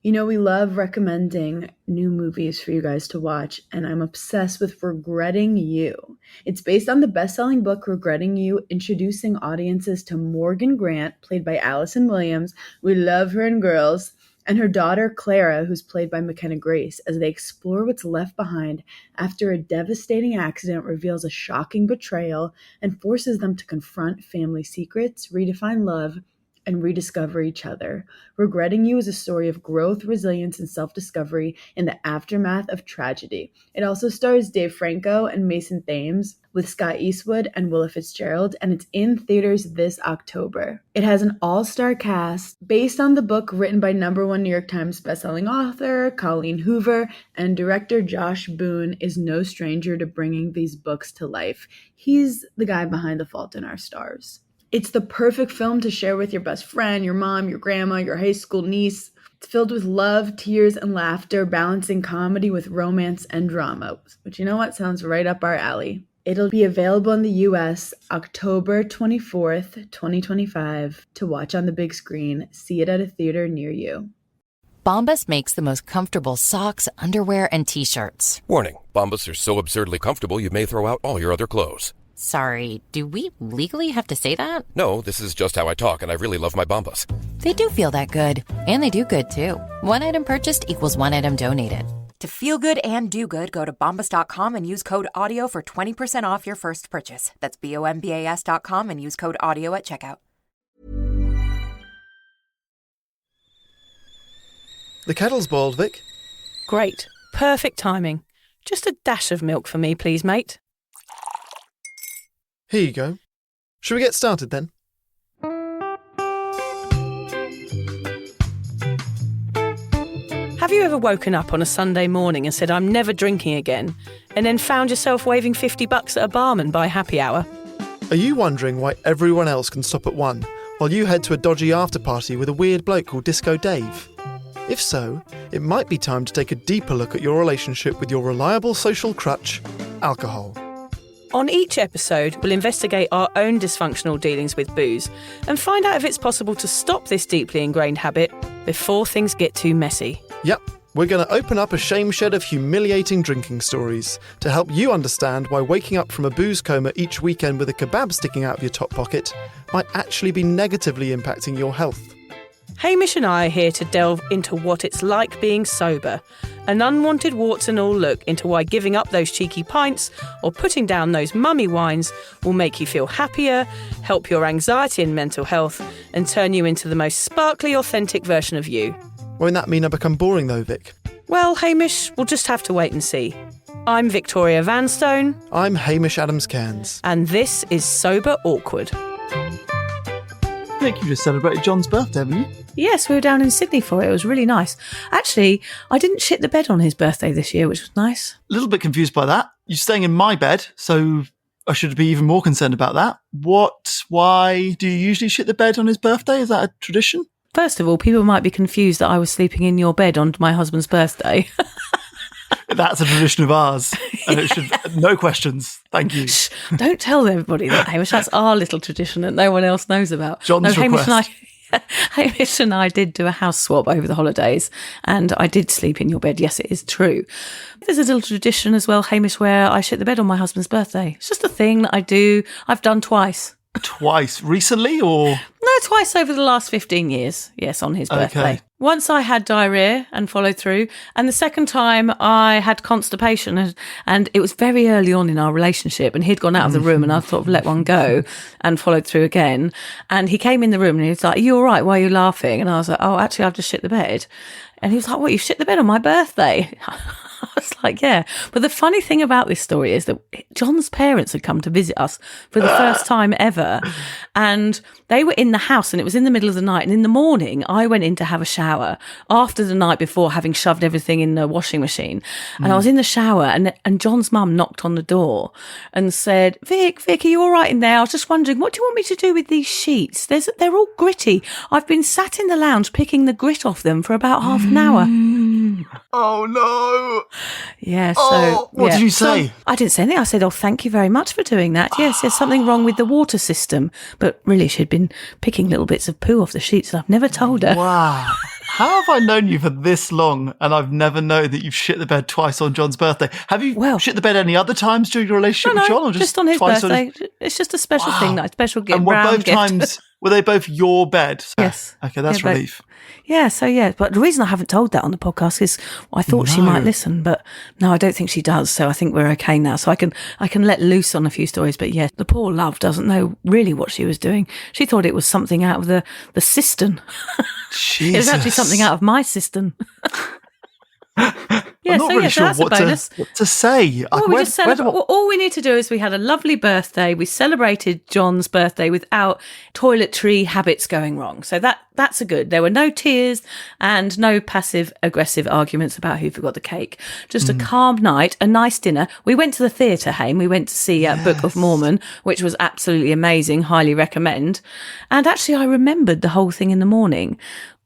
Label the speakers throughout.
Speaker 1: You know, we love recommending new movies for you guys to watch, and I'm obsessed with Regretting You. It's based on the best-selling book Regretting You, introducing audiences to Morgan Grant, played by Allison Williams. We love her in Girls. And her daughter Clara, who's played by McKenna Grace, as they explore what's left behind after a devastating accident reveals a shocking betrayal and forces them to confront family secrets, redefine love, and rediscover each other. Regretting You is a story of growth, resilience, and self-discovery in the aftermath of tragedy. It also stars Dave Franco and Mason Thames, with Scott Eastwood and Willa Fitzgerald, and it's in theaters this October. It has an all-star cast based on the book written by #1 New York Times bestselling author Colleen Hoover, and director Josh Boone is no stranger to bringing these books to life. He's the guy behind The Fault in Our Stars. It's the perfect film to share with your best friend, your mom, your grandma, your high school niece. It's filled with love, tears, and laughter, balancing comedy with romance and drama. But you know what? Sounds right up our alley. It'll be available in the US October 24th, 2025 to watch on the big screen. See it at a theater near you.
Speaker 2: Bombas makes the most comfortable socks, underwear, and T-shirts.
Speaker 3: Warning, Bombas are so absurdly comfortable you may throw out all your other clothes.
Speaker 2: Sorry, do we legally have to say that?
Speaker 3: No, this is just how I talk, and I really love my Bombas.
Speaker 2: They do feel that good. And they do good, too. One item purchased equals one item donated.
Speaker 4: To feel good and do good, go to bombas.com and use code AUDIO for 20% off your first purchase. That's BOMBAS.com and use code AUDIO at checkout.
Speaker 5: The kettle's boiled, Vic.
Speaker 6: Great. Perfect timing. Just a dash of milk for me, please, mate.
Speaker 5: Here you go. Shall we get started then?
Speaker 6: Have you ever woken up on a Sunday morning and said, I'm never drinking again, and then found yourself waving $50 at a barman by happy hour?
Speaker 5: Are you wondering why everyone else can stop at 1 while you head to a dodgy after-party with a weird bloke called Disco Dave? If so, it might be time to take a deeper look at your relationship with your reliable social crutch, alcohol.
Speaker 6: On each episode, we'll investigate our own dysfunctional dealings with booze and find out if it's possible to stop this deeply ingrained habit before things get too messy.
Speaker 5: Yep, we're going to open up a shame shed of humiliating drinking stories to help you understand why waking up from a booze coma each weekend with a kebab sticking out of your top pocket might actually be negatively impacting your health.
Speaker 6: Hamish and I are here to delve into what it's like being sober, an unwanted warts and all look into why giving up those cheeky pints or putting down those mummy wines will make you feel happier, help your anxiety and mental health, and turn you into the most sparkly, authentic version of you.
Speaker 5: Won't that mean I become boring though, Vic?
Speaker 6: Well, Hamish, we'll just have to wait and see. I'm Victoria Vanstone.
Speaker 5: I'm Hamish Adams-Cairns.
Speaker 6: And this is Sober Awkward.
Speaker 7: Vic, you just celebrated John's birthday, haven't you?
Speaker 6: Yes, we were down in Sydney for it. It was really nice. Actually, I didn't shit the bed on his birthday this year, which was nice.
Speaker 7: A little bit confused by that. You're staying in my bed, so I should be even more concerned about that. Why do you usually shit the bed on his birthday? Is that a tradition?
Speaker 6: First of all, people might be confused that I was sleeping in your bed on my husband's birthday.
Speaker 7: That's a tradition of ours. And it should, no questions. Thank you.
Speaker 6: Shh, don't tell everybody that, Hamish. That's our little tradition that no one else knows about.
Speaker 7: John's request.
Speaker 6: Hamish and I did do a house swap over the holidays, and I did sleep in your bed. Yes, it is true. There's a little tradition as well, Hamish, where I shit the bed on my husband's birthday. It's just a thing that I do. I've done twice.
Speaker 7: Twice? Recently, or?
Speaker 6: No, twice over the last 15 years. Yes, on his birthday.
Speaker 7: Okay.
Speaker 6: Once I had diarrhea and followed through, and the second time I had constipation, and it was very early on in our relationship, and he'd gone out of the room and I sort of let one go and followed through again. And he came in the room and he was like, "Are you all right? Why are you laughing?" And I was like, "Oh, actually, I've just shit the bed." And he was like, "What, you shit the bed on my birthday?" I was like, yeah. But the funny thing about this story is that John's parents had come to visit us for the first time ever. And they were in the house, and it was in the middle of the night. And in the morning, I went in to have a shower after the night before, having shoved everything in the washing machine. And I was in the shower, and John's mum knocked on the door and said, Vic, are you all right in there? I was just wondering, what do you want me to do with these sheets? They're all gritty. I've been sat in the lounge picking the grit off them for about half an hour.
Speaker 7: Oh no!
Speaker 6: Yeah, so...
Speaker 7: Oh, what did you say?
Speaker 6: So I didn't say anything. I said, thank you very much for doing that. Yes, there's something wrong with the water system. But really, she'd been picking little bits of poo off the sheets and I've never told her.
Speaker 7: Wow. How have I known you for this long and I've never known that you've shit the bed twice on John's birthday? Have you shit the bed any other times during your relationship with John? Or
Speaker 6: just on his birthday. It's just a special thing, a special gift.
Speaker 7: And were they both your bed? So,
Speaker 6: yes.
Speaker 7: Okay, that's relief.
Speaker 6: But the reason I haven't told that on the podcast is I thought she might listen, but no, I don't think she does. So I think we're okay now. So I can let loose on a few stories. But yeah, the poor love doesn't know really what she was doing. She thought it was something out of the cistern.
Speaker 7: Jesus.
Speaker 6: It was actually something out of my cistern.
Speaker 7: I'm not really sure what to say.
Speaker 6: All we need to do is we had a lovely birthday. We celebrated John's birthday without toiletry habits going wrong. So that's a good. There were no tears and no passive aggressive arguments about who forgot the cake. Just a calm night, a nice dinner. We went to the theatre, Haim. We went to see Book of Mormon, which was absolutely amazing. Highly recommend. And actually, I remembered the whole thing in the morning.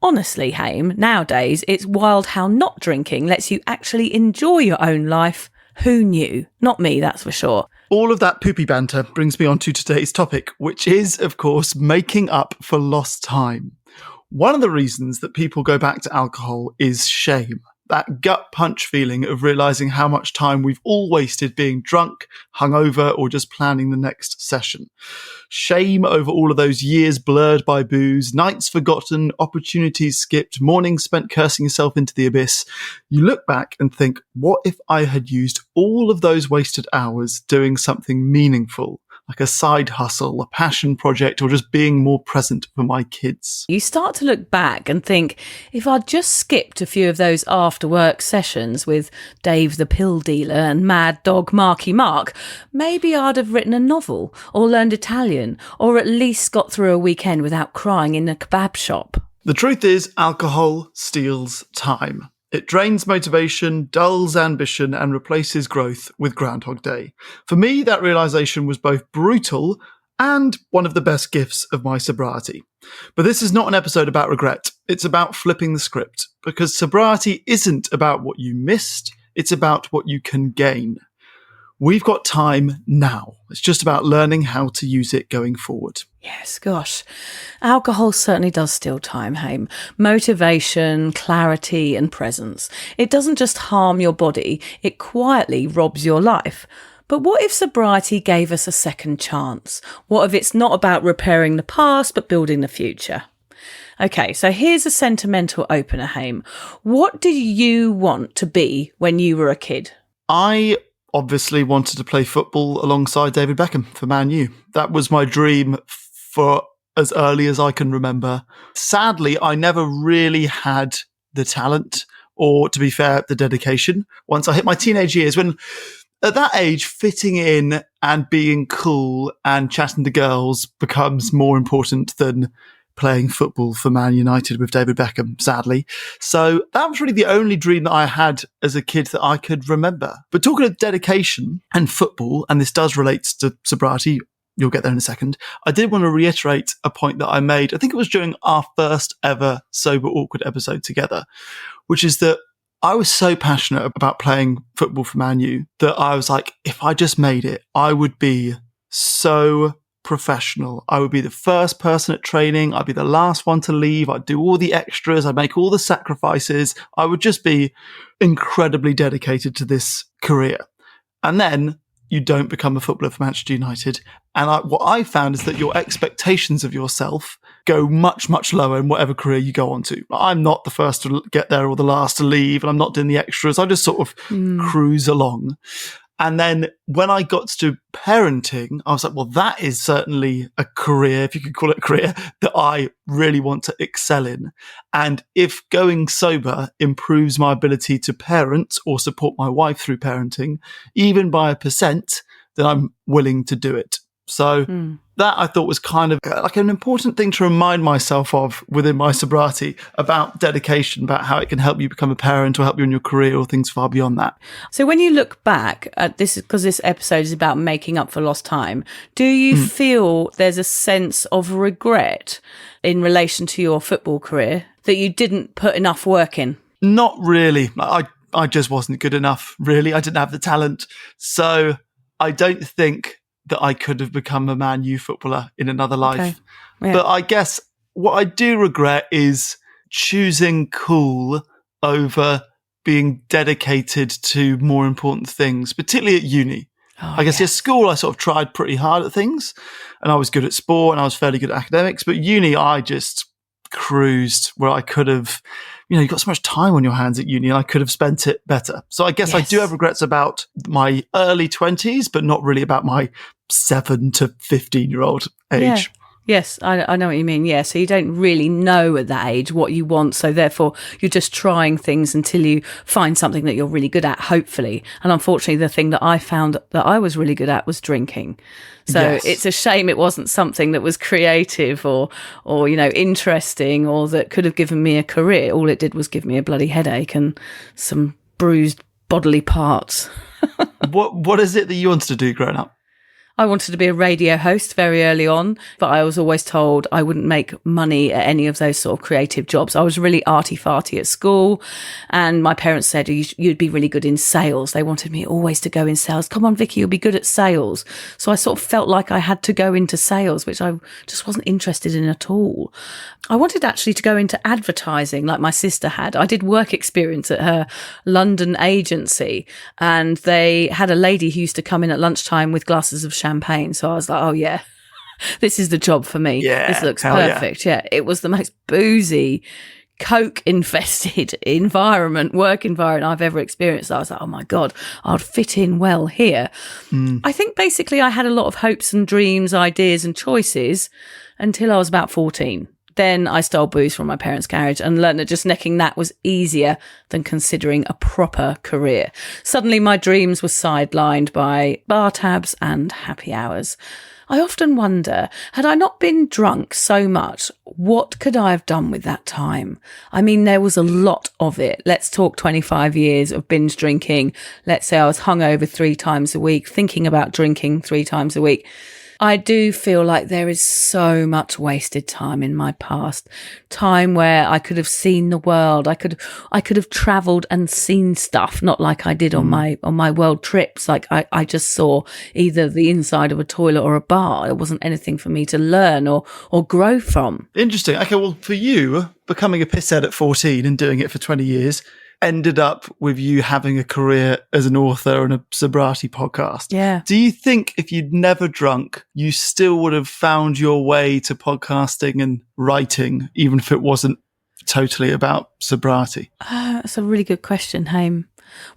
Speaker 6: Honestly, Haim, nowadays, it's wild how not drinking lets you actually enjoy your own life. Who knew? Not me, that's for sure.
Speaker 7: All of that poopy banter brings me on to today's topic, which is, of course, making up for lost time. One of the reasons that people go back to alcohol is shame. That gut punch feeling of realising how much time we've all wasted being drunk, hungover, or just planning the next session. Shame over all of those years blurred by booze, nights forgotten, opportunities skipped, mornings spent cursing yourself into the abyss. You look back and think, what if I had used all of those wasted hours doing something meaningful? Like a side hustle, a passion project, or just being more present for my kids.
Speaker 6: You start to look back and think, if I'd just skipped a few of those after-work sessions with Dave the pill dealer and mad dog Marky Mark, maybe I'd have written a novel or learned Italian or at least got through a weekend without crying in a kebab shop.
Speaker 7: The truth is, alcohol steals time. It drains motivation, dulls ambition, and replaces growth with Groundhog Day. For me, that realization was both brutal and one of the best gifts of my sobriety. But this is not an episode about regret. It's about flipping the script, because sobriety isn't about what you missed, it's about what you can gain. We've got time now. It's just about learning how to use it going forward.
Speaker 6: Yes, gosh. Alcohol certainly does steal time, Haim. Motivation, clarity and presence. It doesn't just harm your body, it quietly robs your life. But what if sobriety gave us a second chance? What if it's not about repairing the past, but building the future? Okay, so here's a sentimental opener, Haim. What did you want to be when you were a kid?
Speaker 7: I obviously wanted to play football alongside David Beckham for Man U. That was my dream for as early as I can remember. Sadly, I never really had the talent or, to be fair, the dedication. Once I hit my teenage years, when at that age, fitting in and being cool and chatting to girls becomes more important than playing football for Man United with David Beckham, sadly. So that was really the only dream that I had as a kid that I could remember. But talking of dedication and football, and this does relate to sobriety, you'll get there in a second, I did want to reiterate a point that I made, I think it was during our first ever Sober Awkward episode together, which is that I was so passionate about playing football for Man U that I was like, if I just made it, I would be so professional. I would be the first person at training. I'd be the last one to leave. I'd do all the extras. I'd make all the sacrifices. I would just be incredibly dedicated to this career. And then you don't become a footballer for Manchester United. And what I found is that your expectations of yourself go much, much lower in whatever career you go on to. I'm not the first to get there or the last to leave, and I'm not doing the extras. I just sort of cruise along. And then when I got to parenting, I was like, well, that is certainly a career, if you could call it a career, that I really want to excel in. And if going sober improves my ability to parent or support my wife through parenting, even by 1%, then I'm willing to do it. So that I thought was kind of like an important thing to remind myself of within my sobriety about dedication, about how it can help you become a parent or help you in your career or things far beyond that.
Speaker 6: So when you look back at this, because this episode is about making up for lost time, do you feel there's a sense of regret in relation to your football career that you didn't put enough work in?
Speaker 7: Not really. I just wasn't good enough, really. I didn't have the talent. So I don't think that I could have become a Man U footballer in another life.
Speaker 6: Okay. Yeah.
Speaker 7: But I guess what I do regret is choosing cool over being dedicated to more important things, particularly at uni. I guess at school, I sort of tried pretty hard at things and I was good at sport and I was fairly good at academics. But uni, I just cruised where I could have, you've got so much time on your hands at uni and I could have spent it better. So I guess I do have regrets about my early 20s, but not really about my 7 to 15-year-old age.
Speaker 6: Yeah. Yes, I know what you mean. Yeah, so you don't really know at that age what you want. So therefore, you're just trying things until you find something that you're really good at, hopefully. And unfortunately, the thing that I found that I was really good at was drinking. So it's a shame it wasn't something that was creative or interesting or that could have given me a career. All it did was give me a bloody headache and some bruised bodily parts.
Speaker 7: What is it that you wanted to do growing up?
Speaker 6: I wanted to be a radio host very early on, but I was always told I wouldn't make money at any of those sort of creative jobs. I was really arty-farty at school, and my parents said you'd be really good in sales. They wanted me always to go in sales. Come on, Vicky, you'll be good at sales. So I sort of felt like I had to go into sales, which I just wasn't interested in at all. I wanted actually to go into advertising like my sister had. I did work experience at her London agency, and they had a lady who used to come in at lunchtime with glasses of champagne. So I was like, oh yeah, this is the job for me.
Speaker 7: Yeah,
Speaker 6: this looks perfect. Yeah. It was the most boozy, coke infested work environment I've ever experienced. I was like, oh my God, I'd fit in well here. I think basically I had a lot of hopes and dreams, ideas and choices until I was about 14. Then I stole booze from my parents' garage and learned that just necking that was easier than considering a proper career. Suddenly my dreams were sidelined by bar tabs and happy hours. I often wonder, had I not been drunk so much, what could I have done with that time? I mean, there was a lot of it. Let's talk 25 years of binge drinking. Let's say I was hungover 3 times a week, thinking about drinking 3 times a week. I do feel like there is so much wasted time in my past, time where I could have seen the world. I could have travelled and seen stuff, not like I did on my world trips. Like I just saw either the inside of a toilet or a bar. It wasn't anything for me to learn or grow from.
Speaker 7: Interesting. Okay, well, for you, becoming a pisshead at 14 and doing it for 20 years ended up with you having a career as an author and a sobriety podcast.
Speaker 6: Yeah.
Speaker 7: Do you think if you'd never drunk, you still would have found your way to podcasting and writing, even if it wasn't totally about sobriety?
Speaker 6: That's a really good question, Haim.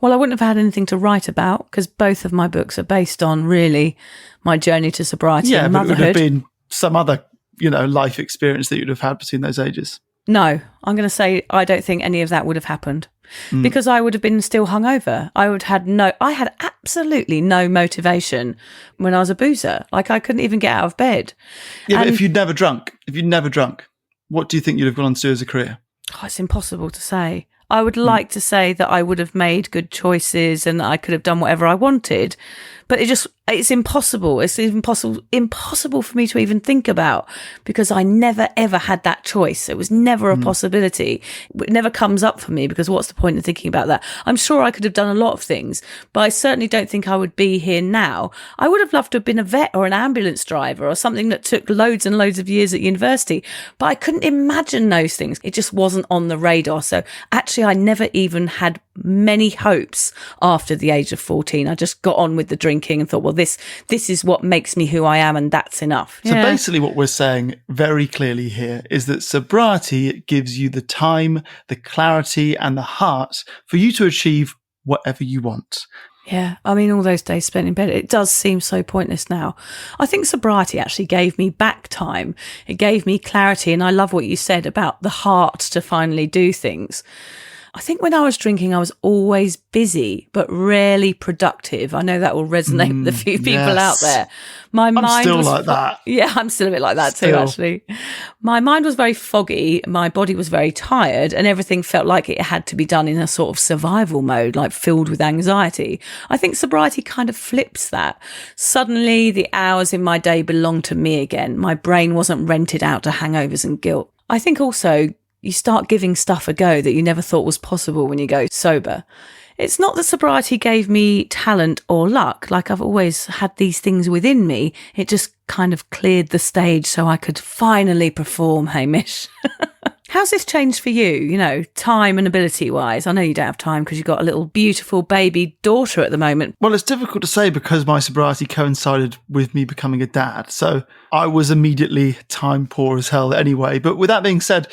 Speaker 6: Well, I wouldn't have had anything to write about because both of my books are based on really my journey to sobriety and motherhood.
Speaker 7: But it would have been some other, life experience that you'd have had between those ages.
Speaker 6: No, I'm going to say I don't think any of that would have happened. Because I would have been still hungover. I had absolutely no motivation when I was a boozer. Like I couldn't even get out of bed.
Speaker 7: Yeah, but if you'd never drunk, what do you think you'd have gone on to do as a career?
Speaker 6: Oh, it's impossible to say. I would like to say that I would have made good choices and I could have done whatever I wanted, but it's impossible. It's impossible for me to even think about because I never ever had that choice. It was never a possibility. It never comes up for me because what's the point in thinking about that? I'm sure I could have done a lot of things, but I certainly don't think I would be here now. I would have loved to have been a vet or an ambulance driver or something that took loads and loads of years at university, but I couldn't imagine those things. It just wasn't on the radar. So actually, I never even had many hopes after the age of 14. I just got on with the drinking and thought, well, this is what makes me who I am and that's enough.
Speaker 7: So basically what we're saying very clearly here is that sobriety gives you the time, the clarity and the heart for you to achieve whatever you want.
Speaker 6: Yeah, I mean, all those days spent in bed, it does seem so pointless now. I think sobriety actually gave me back time. It gave me clarity. And I love what you said about the heart to finally do things. I think when I was drinking, I was always busy, but rarely productive. I know that will resonate with a few people out there. My mind
Speaker 7: still
Speaker 6: was
Speaker 7: like that.
Speaker 6: Yeah, I'm still a bit like that too, actually. My mind was very foggy. My body was very tired and everything felt like it had to be done in a sort of survival mode, like filled with anxiety. I think sobriety kind of flips that. Suddenly the hours in my day belonged to me again. My brain wasn't rented out to hangovers and guilt. I think also you start giving stuff a go that you never thought was possible when you go sober. It's not that sobriety gave me talent or luck. Like, I've always had these things within me. It just kind of cleared the stage so I could finally perform, Hamish. How's this changed for you, time and ability wise? I know you don't have time because you've got a little beautiful baby daughter at the moment.
Speaker 7: Well, it's difficult to say because my sobriety coincided with me becoming a dad. So I was immediately time poor as hell anyway. But with that being said,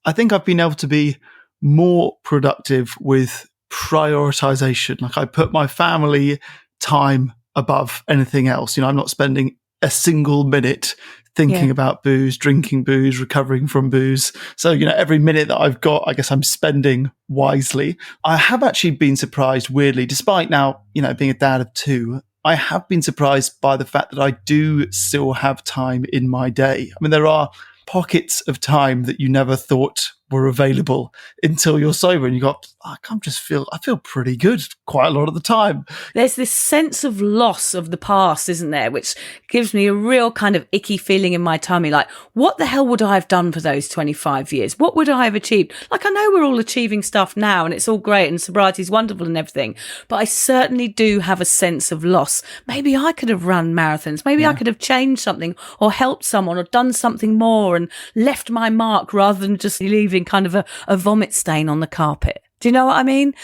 Speaker 7: I think I've been able to be more productive with prioritization. Like, I put my family time above anything else. I'm not spending a single minute thinking about booze, drinking booze, recovering from booze. So, every minute that I've got, I guess I'm spending wisely. I have actually been surprised, weirdly, despite now, being a dad of 2, I have been surprised by the fact that I do still have time in my day. I mean, there are pockets of time that you never thought were available until you're sober, and you got, I feel pretty good quite a lot of the time.
Speaker 6: There's this sense of loss of the past, isn't there, which gives me a real kind of icky feeling in my tummy, like, what the hell would I have done for those 25 years? What would I have achieved? Like, I know we're all achieving stuff now and it's all great and sobriety is wonderful and everything, but I certainly do have a sense of loss. Maybe I could have run marathons. Maybe I could have changed something or helped someone or done something more and left my mark rather than just leaving kind of a vomit stain on the carpet. Do you know what I mean?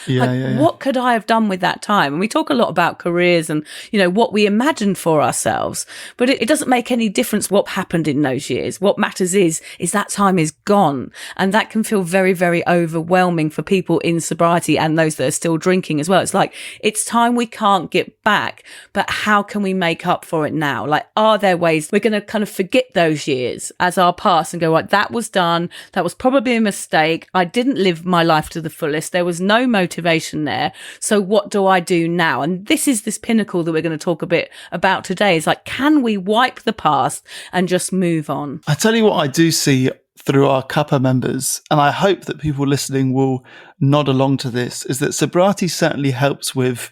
Speaker 6: What could I have done with that time? And we talk a lot about careers and, what we imagine for ourselves, but it doesn't make any difference what happened in those years. What matters is that time is gone. And that can feel very, very overwhelming for people in sobriety and those that are still drinking as well. It's like, it's time we can't get back, but how can we make up for it now? Like, are there ways we're going to kind of forget those years as our past and go, right, that was done. That was probably a mistake. I didn't live my life to the fullest. There was no motivation there. So what do I do now? And this is this pinnacle that we're going to talk a bit about today. Is like, can we wipe the past and just move on?
Speaker 7: I tell you what I do see through our cuppa members, and I hope that people listening will nod along to this, is that sobriety certainly helps with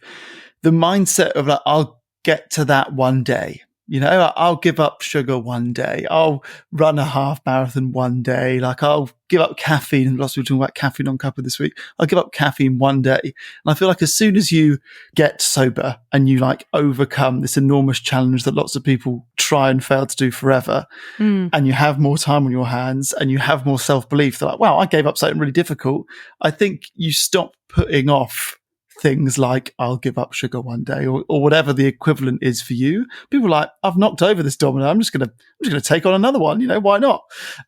Speaker 7: the mindset of like, I'll get to that one day. I'll give up sugar one day. I'll run a half marathon one day. Like, I'll give up caffeine. And lots of people talking about caffeine on Cuppa this week. I'll give up caffeine one day. And I feel like as soon as you get sober and you like overcome this enormous challenge that lots of people try and fail to do forever, and you have more time on your hands and you have more self-belief, they're like, wow, I gave up something really difficult. I think you stop putting off things like, I'll give up sugar one day, or whatever the equivalent is for you. People are like, I've knocked over this domino. I'm just gonna take on another one. Why not?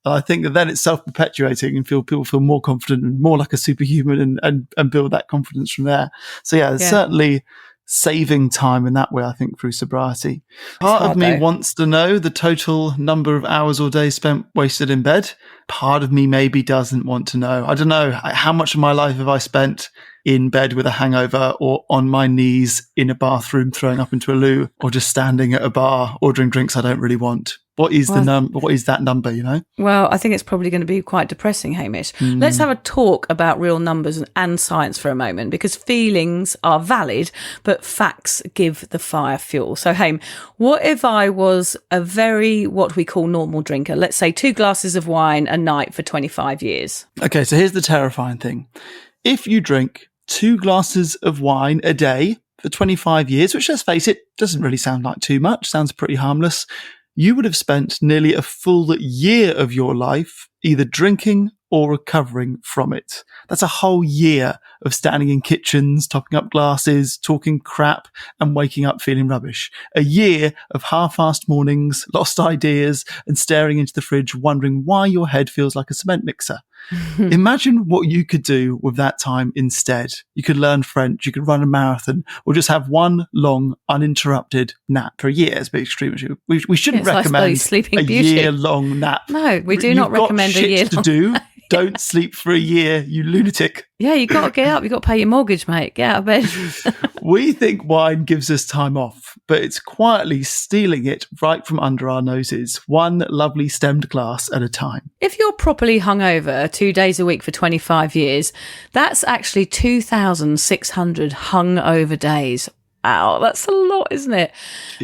Speaker 7: And I think that then it's self-perpetuating and people feel more confident and more like a superhuman and build that confidence from there. So there's certainly saving time in that way, I think, through sobriety. Part of me wants to know the total number of hours or days spent wasted in bed. Part of me maybe doesn't want to know. I don't know. How much of my life have I spent in bed with a hangover, or on my knees in a bathroom throwing up into a loo, or just standing at a bar ordering drinks I don't really want? What is what is that number,
Speaker 6: Well, I think it's probably going to be quite depressing, Hamish. Let's have a talk about real numbers and science for a moment, because feelings are valid, but facts give the fire fuel. So, Ham, what if I was a very, what we call normal drinker? Let's say 2 glasses of wine a night for 25 years.
Speaker 7: Okay, so here's the terrifying thing. If you drink 2 glasses of wine a day for 25 years, which, let's face it, doesn't really sound like too much, sounds pretty harmless, you would have spent nearly a full year of your life either drinking or recovering from it. That's a whole year of standing in kitchens, topping up glasses, talking crap, and waking up feeling rubbish. A year of half-assed mornings, lost ideas, and staring into the fridge wondering why your head feels like a cement mixer. Imagine what you could do with that time instead. You could learn French, you could run a marathon, or just have one long, uninterrupted nap for a year. It's a bit extreme. We shouldn't recommend a year-long nap.
Speaker 6: No, we do not recommend a year long.
Speaker 7: To do. Don't sleep for a year, you lunatic.
Speaker 6: Yeah, you got to get up. You got to pay your mortgage, mate. Get out of bed.
Speaker 7: We think wine gives us time off, but it's quietly stealing it right from under our noses, one lovely stemmed glass at a time.
Speaker 6: If you're properly hungover 2 days a week for 25 years, that's actually 2,600 hungover days. Wow, that's a lot, isn't it?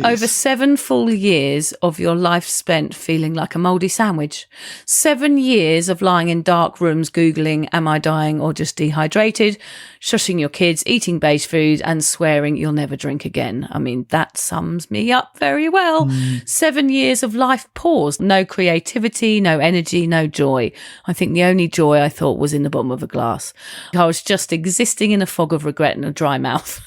Speaker 6: Over 7 full years of your life spent feeling like a mouldy sandwich. 7 years of lying in dark rooms Googling, am I dying or just dehydrated? Shushing your kids, eating beige food and swearing you'll never drink again. I mean, that sums me up very well. 7 years of life paused. No creativity, no energy, no joy. I think the only joy I thought was in the bottom of a glass. I was just existing in a fog of regret and a dry mouth.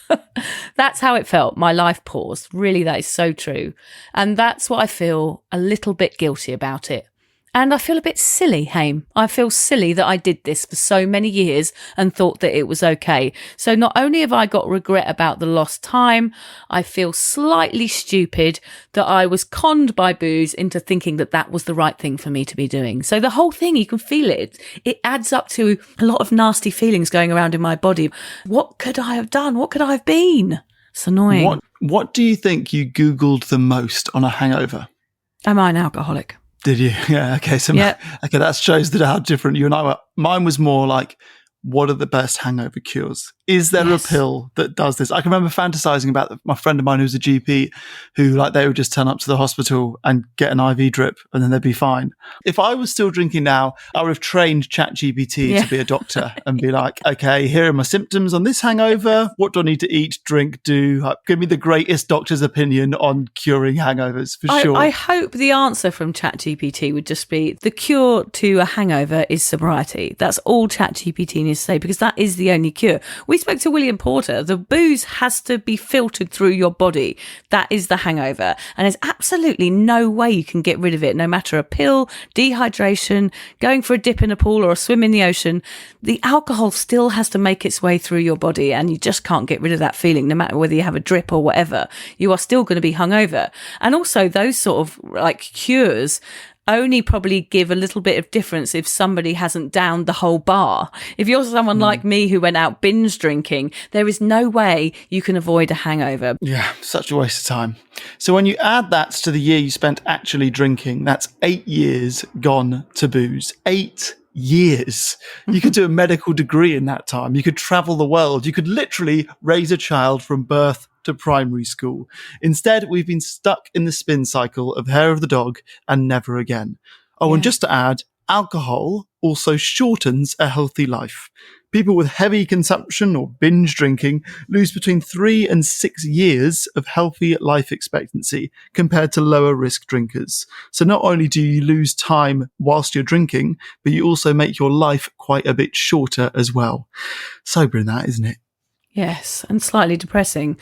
Speaker 6: That's how it felt. My life paused. Really, that is so true. And that's what I feel a little bit guilty about it. And I feel a bit silly, Haim. I feel silly that I did this for so many years and thought that it was okay. So not only have I got regret about the lost time, I feel slightly stupid that I was conned by booze into thinking that that was the right thing for me to be doing. So the whole thing, you can feel it. It adds up to a lot of nasty feelings going around in my body. What could I have done? What could I have been? It's annoying.
Speaker 7: What do you think you Googled the most on a hangover?
Speaker 6: Am I an alcoholic?
Speaker 7: Did you? Yeah. Okay. So,
Speaker 6: Yeah.
Speaker 7: Okay, that shows that how different you and I were. Mine was more like, what are the best hangover cures? Is there a pill that does this? I can remember fantasizing about my friend of mine who's a GP who, like, they would just turn up to the hospital and get an IV drip and then they'd be fine. If I was still drinking now, I would have trained ChatGPT to be a doctor and be like, okay, here are my symptoms on this hangover. What do I need to eat, drink, do? Give me the greatest doctor's opinion on curing hangovers for sure.
Speaker 6: I hope the answer from ChatGPT would just be the cure to a hangover is sobriety. That's all ChatGPT needs to say, because that is the only cure. We spoke to William Porter. The booze has to be filtered through your body. That is the hangover. And there's absolutely no way you can get rid of it, no matter a pill, dehydration, going for a dip in a pool or a swim in the ocean. The alcohol still has to make its way through your body, and you just can't get rid of that feeling, no matter whether you have a drip or whatever. You are still going to be hungover. And also those sort of like cures only probably give a little bit of difference if somebody hasn't downed the whole bar. If you're someone like me who went out binge drinking, there is no way you can avoid a hangover.
Speaker 7: Yeah, such a waste of time. So when you add that to the year you spent actually drinking, that's 8 years gone to booze. 8 years. You could do a medical degree in that time. You could travel the world. You could literally raise a child from birth to primary school. Instead, we've been stuck in the spin cycle of hair of the dog and never again. Oh, and just to add, alcohol also shortens a healthy life. People with heavy consumption or binge drinking lose between 3 and 6 years of healthy life expectancy compared to lower risk drinkers. So not only do you lose time whilst you're drinking, but you also make your life quite a bit shorter as well. Sobering that, isn't it?
Speaker 6: Yes, and slightly depressing.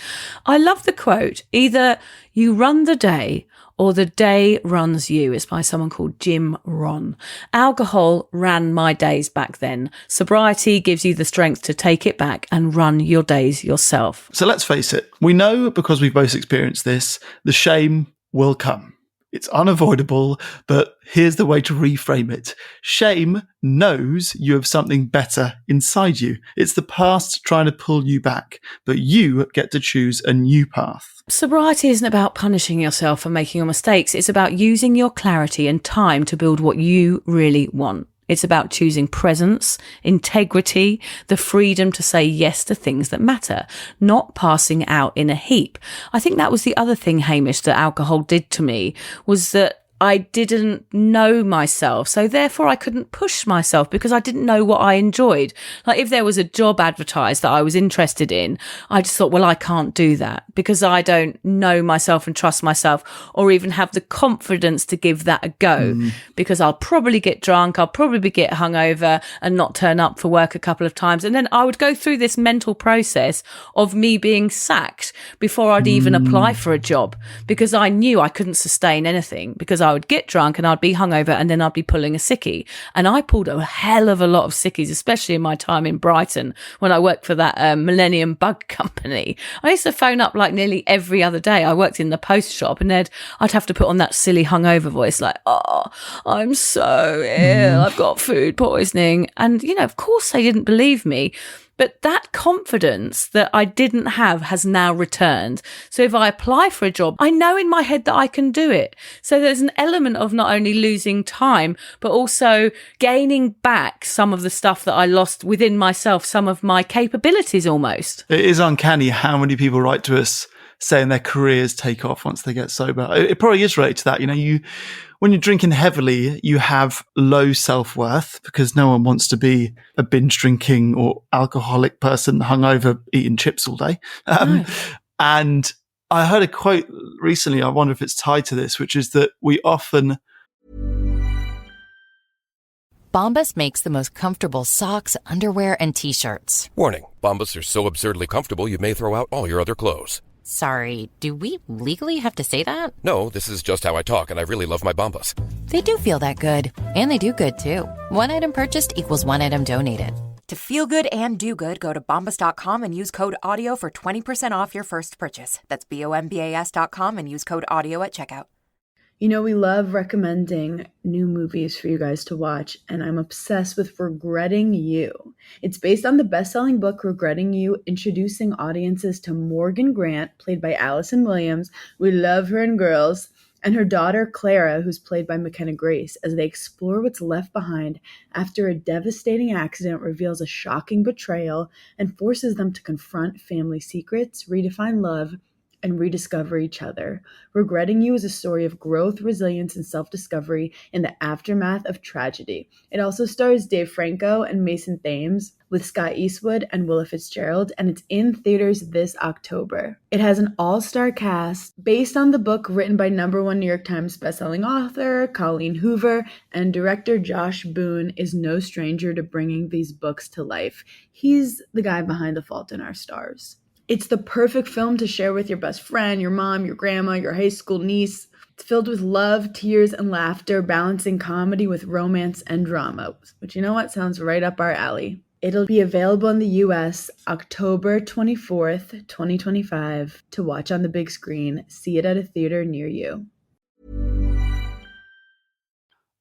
Speaker 6: I love the quote, either you run the day or the day runs you. It's by someone called Jim Rohn. Alcohol ran my days back then. Sobriety gives you the strength to take it back and run your days yourself.
Speaker 7: So let's face it, we know, because we've both experienced this, the shame will come. It's unavoidable, but here's the way to reframe it. Shame knows you have something better inside you. It's the past trying to pull you back, but you get to choose a new path.
Speaker 6: Sobriety isn't about punishing yourself for making your mistakes. It's about using your clarity and time to build what you really want. It's about choosing presence, integrity, the freedom to say yes to things that matter, not passing out in a heap. I think that was the other thing, Hamish, that alcohol did to me, was that I didn't know myself. So therefore I couldn't push myself because I didn't know what I enjoyed. Like if there was a job advertised that I was interested in, I just thought, well, I can't do that because I don't know myself and trust myself or even have the confidence to give that a go because I'll probably get drunk. I'll probably get hungover and not turn up for work a couple of times. And then I would go through this mental process of me being sacked before I'd even apply for a job because I knew I couldn't sustain anything because I would get drunk and I'd be hungover and then I'd be pulling a sickie. And I pulled a hell of a lot of sickies, especially in my time in Brighton when I worked for that Millennium Bug Company. I used to phone up like nearly every other day. I worked in the post shop and I'd have to put on that silly hungover voice like, oh, I'm so ill. I've got food poisoning. And, you know, of course they didn't believe me. But that confidence that I didn't have has now returned. So if I apply for a job, I know in my head that I can do it. So there's an element of not only losing time, but also gaining back some of the stuff that I lost within myself, some of my capabilities almost.
Speaker 7: It is uncanny how many people write to us saying their careers take off once they get sober. It probably is related to that. You know, when you're drinking heavily, you have low self-worth because no one wants to be a binge drinking or alcoholic person hungover eating chips all day.
Speaker 6: No.
Speaker 7: And I heard a quote recently, I wonder if it's tied to this, which is that we often...
Speaker 2: Bombas makes the most comfortable socks, underwear, and T-shirts.
Speaker 3: Warning, Bombas are so absurdly comfortable you may throw out all your other clothes.
Speaker 2: Sorry, do we legally have to say that?
Speaker 3: No, this is just how I talk, and I really love my Bombas.
Speaker 2: They do feel that good. And they do good, too. One item purchased equals one item donated.
Speaker 4: To feel good and do good, go to bombas.com and use code AUDIO for 20% off your first purchase. That's bombas.com and use code AUDIO at checkout.
Speaker 1: You know, we love recommending new movies for you guys to watch, and I'm obsessed with Regretting You. It's based on the best-selling book Regretting You, introducing audiences to Morgan Grant, played by Allison Williams. We love her in Girls. And her daughter, Clara, who's played by McKenna Grace, as they explore what's left behind after a devastating accident reveals a shocking betrayal and forces them to confront family secrets, redefine love, and rediscover each other. Regretting You is a story of growth, resilience, and self-discovery in the aftermath of tragedy. It also stars Dave Franco and Mason Thames, with Scott Eastwood and Willa Fitzgerald, and it's in theaters this October. It has an all-star cast based on the book written by #1 New York Times bestselling author Colleen Hoover, and director Josh Boone is no stranger to bringing these books to life. He's the guy behind The Fault in Our Stars. It's the perfect film to share with your best friend, your mom, your grandma, your high school niece. It's filled with love, tears, and laughter, balancing comedy with romance and drama, which, you know what, sounds right up our alley. It'll be available in the US October 24th, 2025 to watch on the big screen. See it at a theater near you.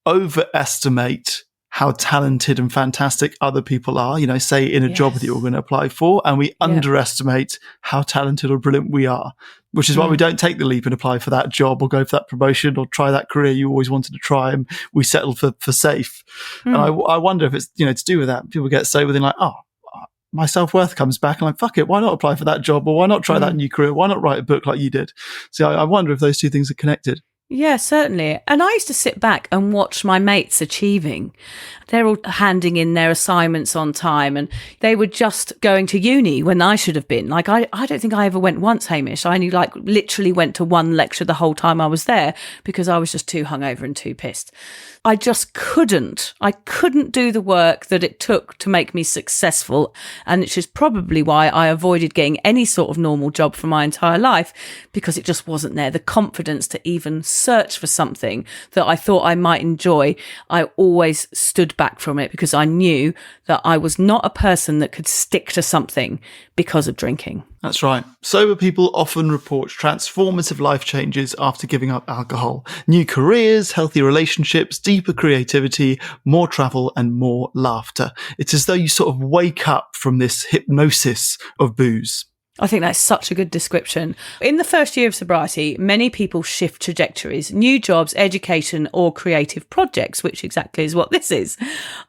Speaker 7: Overestimate how talented and fantastic other people are, you know, say in a job that you're going to apply for, and we underestimate how talented or brilliant we are, which is why we don't take the leap and apply for that job or go for that promotion or try that career you always wanted to try, and we settle for safe. And I wonder if it's, you know, to do with that. People get so within like, oh, my self-worth comes back, and I'm like, fuck it, why not apply for that job, or why not try that new career? Why not write a book like you did? So I wonder if those two things are connected.
Speaker 6: Yeah, certainly. And I used to sit back and watch my mates achieving. They're all handing in their assignments on time, and they were just going to uni when I should have been. Like, I don't think I ever went once, Hamish. I only literally went to one lecture the whole time I was there because I was just too hungover and too pissed. I just couldn't. I couldn't do the work that it took to make me successful. And which is probably why I avoided getting any sort of normal job for my entire life, because it just wasn't there. The confidence to even search for something that I thought I might enjoy, I always stood back from it because I knew that I was not a person that could stick to something because of drinking.
Speaker 7: That's right. Sober people often report transformative life changes after giving up alcohol. New careers, healthy relationships, deeper creativity, more travel, and more laughter. It's as though you sort of wake up from this hypnosis of booze.
Speaker 6: I think that's such a good description. In the first year of sobriety, many people shift trajectories, new jobs, education, or creative projects, which exactly is what this is.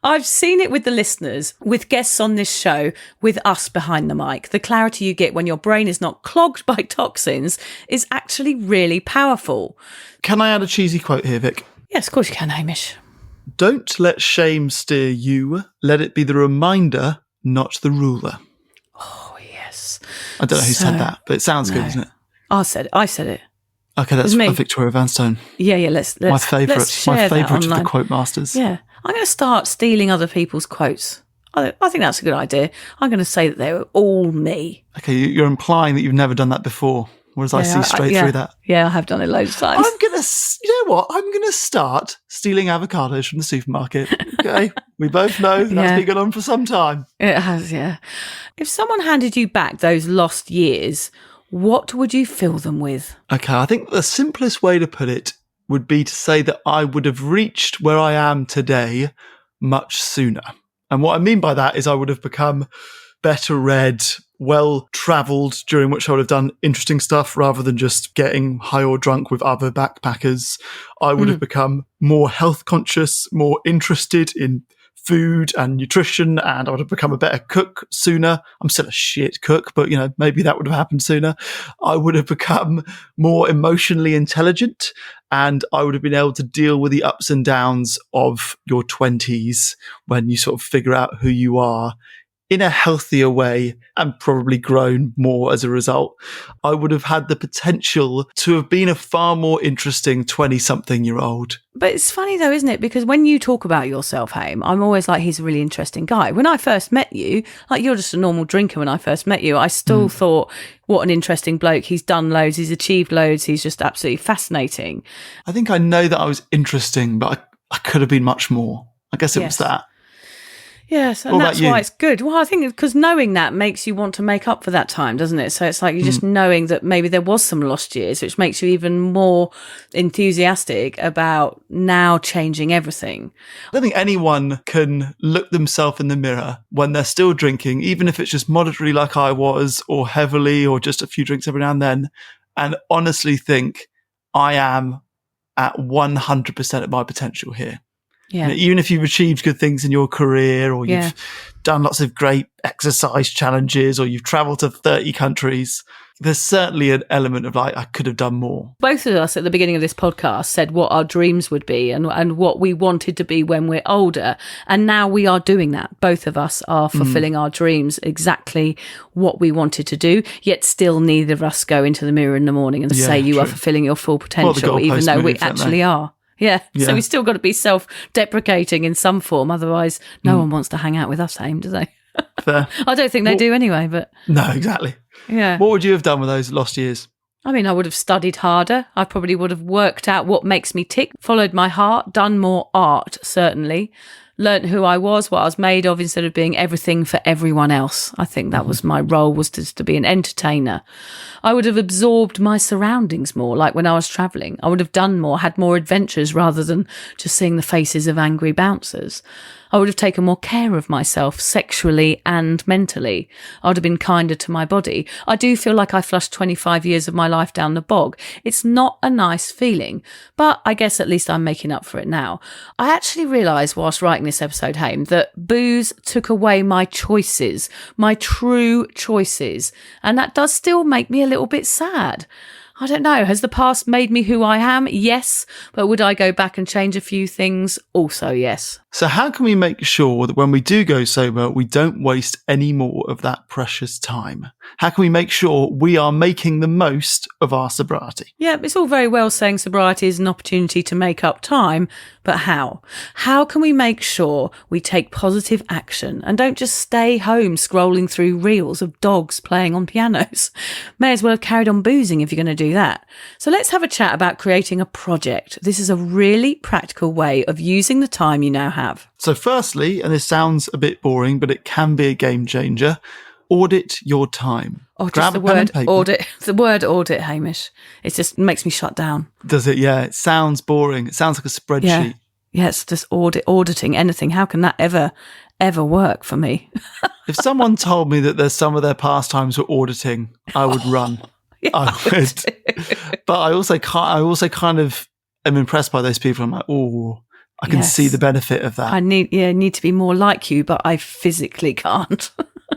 Speaker 6: I've seen it with the listeners, with guests on this show, with us behind the mic. The clarity you get when your brain is not clogged by toxins is actually really powerful.
Speaker 7: Can I add a cheesy quote here, Vic?
Speaker 6: Yes, of course you can, Hamish.
Speaker 7: Don't let shame steer you. Let it be the reminder, not the ruler. I don't know who said that, but it sounds good, doesn't it?
Speaker 6: I said it.
Speaker 7: Okay, that's Victoria Vanstone.
Speaker 6: Yeah, let's
Speaker 7: my favourite. My favourite of the quote masters.
Speaker 6: Yeah, I'm going to start stealing other people's quotes. I think that's a good idea. I'm going to say that they were all me. Okay,
Speaker 7: you're implying that you've never done that before, whereas I see straight through that.
Speaker 6: Yeah, I have done it loads of times.
Speaker 7: You know what? I'm going to start stealing avocados from the supermarket. Okay, we both know that's been going on for some time.
Speaker 6: It has, yeah. If someone handed you back those lost years, what would you fill them with?
Speaker 7: Okay, I think the simplest way to put it would be to say that I would have reached where I am today much sooner. And what I mean by that is I would have become better read, well travelled, during which I would have done interesting stuff rather than just getting high or drunk with other backpackers. I would have become more health conscious, more interested in food and nutrition, and I would have become a better cook sooner. I'm still a shit cook, but maybe that would have happened sooner. I would have become more emotionally intelligent, and I would have been able to deal with the ups and downs of your 20s when you sort of figure out who you are in a healthier way, and probably grown more as a result. I would have had the potential to have been a far more interesting 20-something-year-old.
Speaker 6: But it's funny though, isn't it? Because when you talk about yourself, Haim, I'm always like, he's a really interesting guy. When I first met you, like you're just a normal drinker when I first met you, I still thought, what an interesting bloke. He's done loads, he's achieved loads, he's just absolutely fascinating.
Speaker 7: I think I know that I was interesting, but I could have been much more. I guess it was that.
Speaker 6: Yes, and that's why it's good. Well, I think because knowing that makes you want to make up for that time, doesn't it? So it's like you're just knowing that maybe there was some lost years, which makes you even more enthusiastic about now changing everything.
Speaker 7: I don't think anyone can look themselves in the mirror when they're still drinking, even if it's just moderately like I was, or heavily, or just a few drinks every now and honestly think, I am at 100% of my potential here.
Speaker 6: Yeah.
Speaker 7: Even if you've achieved good things in your career, or you've done lots of great exercise challenges, or you've traveled to 30 countries, there's certainly an element of like, I could have done more.
Speaker 6: Both of us at the beginning of this podcast said what our dreams would be and what we wanted to be when we're older. And now we are doing that. Both of us are fulfilling our dreams, exactly what we wanted to do, yet still neither of us go into the mirror in the morning and say you are fulfilling your full potential, even though we actually are. Yeah. So we still got to be self-deprecating in some form. Otherwise, no one wants to hang out with us, Haim, do they?
Speaker 7: Fair.
Speaker 6: I don't think they do anyway, but...
Speaker 7: No, exactly.
Speaker 6: Yeah.
Speaker 7: What would you have done with those lost years?
Speaker 6: I mean, I would have studied harder. I probably would have worked out what makes me tick, followed my heart, done more art, certainly. Learnt who I was, what I was made of, instead of being everything for everyone else. I think that was my role, was just to be an entertainer. I would have absorbed my surroundings more, like when I was travelling. I would have done more, had more adventures rather than just seeing the faces of angry bouncers. I would have taken more care of myself sexually and mentally. I would have been kinder to my body. I do feel like I flushed 25 years of my life down the bog. It's not a nice feeling, but I guess at least I'm making up for it now. I actually realised whilst writing this episode, Haim, that booze took away my choices, my true choices, and that does still make me a little bit sad. I don't know. Has the past made me who I am? Yes. But would I go back and change a few things? Also, yes.
Speaker 7: So how can we make sure that when we do go sober, we don't waste any more of that precious time? How can we make sure we are making the most of our sobriety?
Speaker 6: Yeah, it's all very well saying sobriety is an opportunity to make up time, but how? How can we make sure we take positive action and don't just stay home scrolling through reels of dogs playing on pianos? May as well have carried on boozing if you're going to do that. So let's have a chat about creating a project. This is a really practical way of using the time you now have.
Speaker 7: So firstly, and this sounds a bit boring, but it can be a game changer, audit your time.
Speaker 6: Oh, just the word audit. The word audit, Hamish. It just makes me shut down.
Speaker 7: Does it? Yeah, it sounds boring. It sounds like a spreadsheet.
Speaker 6: Yeah, it's just auditing anything. How can that ever work for me?
Speaker 7: If someone told me that there's some of their pastimes were auditing, I would run.
Speaker 6: Yeah,
Speaker 7: I would. But I also kind of am impressed by those people. I'm like, oh, I can see the benefit of that.
Speaker 6: I need to be more like you, but I physically can't.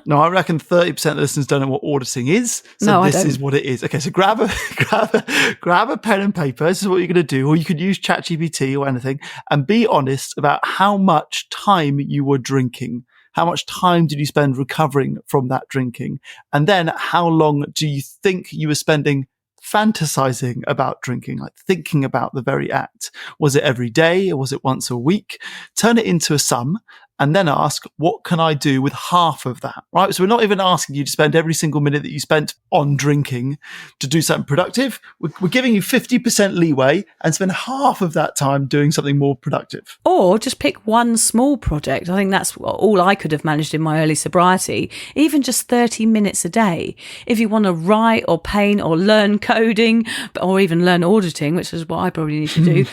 Speaker 7: No, I reckon 30% of the listeners don't know what auditing is. So this is what it is. Okay, so grab a pen and paper. This is what you're going to do. Or you could use ChatGPT or anything and be honest about how much time you were drinking. How much time did you spend recovering from that drinking? And then how long do you think you were spending fantasizing about drinking, like thinking about the very act? Was it every day or was it once a week? Turn it into a sum and then ask, what can I do with half of that? Right? So we're not even asking you to spend every single minute that you spent on drinking to do something productive. We're giving you 50% leeway and spend half of that time doing something more productive.
Speaker 6: Or just pick one small project. I think that's all I could have managed in my early sobriety, even just 30 minutes a day. If you want to write or paint or learn coding or even learn auditing, which is what I probably need to do,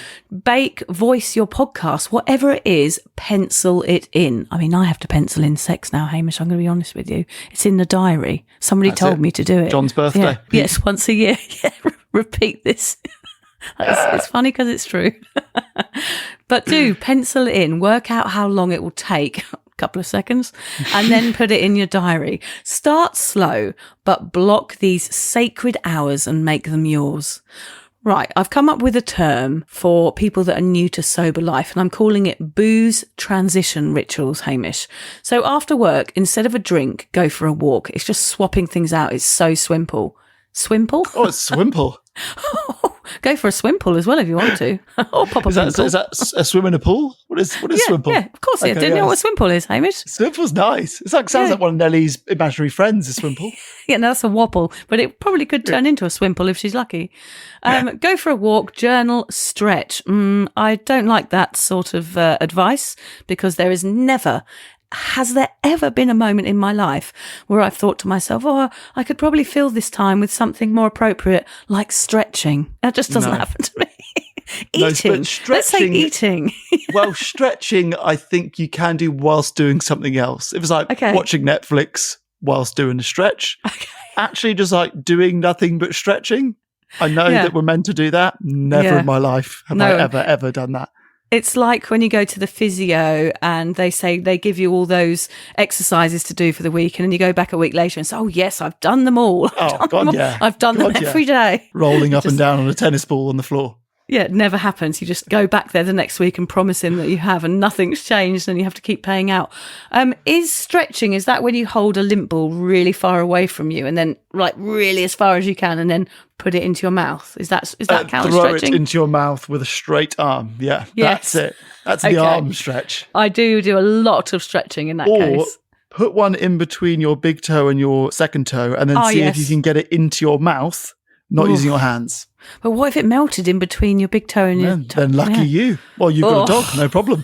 Speaker 6: bake, voice your podcast, whatever it is, pencil it in. I mean, I have to pencil in sex now, Hamish. I'm going to be honest with you. It's in the diary. Somebody told me to do it.
Speaker 7: John's birthday.
Speaker 6: Yeah. Yes, once a year. Yeah, repeat this. It's funny because it's true. But do pencil it in. Work out how long it will take. Couple of seconds, and then put it in your diary. Start slow, but block these sacred hours and make them yours. Right, I've come up with a term for people that are new to sober life, and I'm calling it booze transition rituals, Hamish. So after work, instead of a drink, go for a walk. It's just swapping things out. It's so swimple. Swimple?
Speaker 7: Oh, it's swimple.
Speaker 6: Go for a swimple as well if you want to. Or pop
Speaker 7: Is that a swim in a pool? What is swimple?
Speaker 6: Yeah, of course. Okay, Didn't know what a swimple is, Hamish?
Speaker 7: Swimple's nice. Sounds like one of Nellie's imaginary friends, a swimple.
Speaker 6: Yeah, no, that's a wobble, but it probably could turn into a swimple if she's lucky. Go for a walk, journal, stretch. I don't like that sort of advice because has there ever been a moment in my life where I've thought to myself, I could probably fill this time with something more appropriate, like stretching? That just doesn't happen to me. Eating. Let's say eating.
Speaker 7: Well, stretching, I think you can do whilst doing something else. If it's like watching Netflix whilst doing a stretch, actually just like doing nothing but stretching. I know that we're meant to do that. Never in my life have I ever done that.
Speaker 6: It's like when you go to the physio and they say they give you all those exercises to do for the week, and then you go back a week later and say, oh, yes, I've done them all. I've done them every day.
Speaker 7: Rolling up and down on a tennis ball on the floor.
Speaker 6: Yeah, it never happens. You just go back there the next week and promise him that you have, and nothing's changed, and you have to keep paying out. Is stretching, is that when you hold a lint ball really far away from you and then like really as far as you can and then put it into your mouth? Is that count
Speaker 7: throw
Speaker 6: stretching?
Speaker 7: It into your mouth with a straight arm. Yeah,
Speaker 6: yes.
Speaker 7: That's it. That's the arm stretch.
Speaker 6: I do a lot of stretching in that case.
Speaker 7: Put one in between your big toe and your second toe and then see if you can get it into your mouth, not using your hands.
Speaker 6: But what if it melted in between your big toe and your toe?
Speaker 7: Then lucky you. Well, you've got a dog, no problem.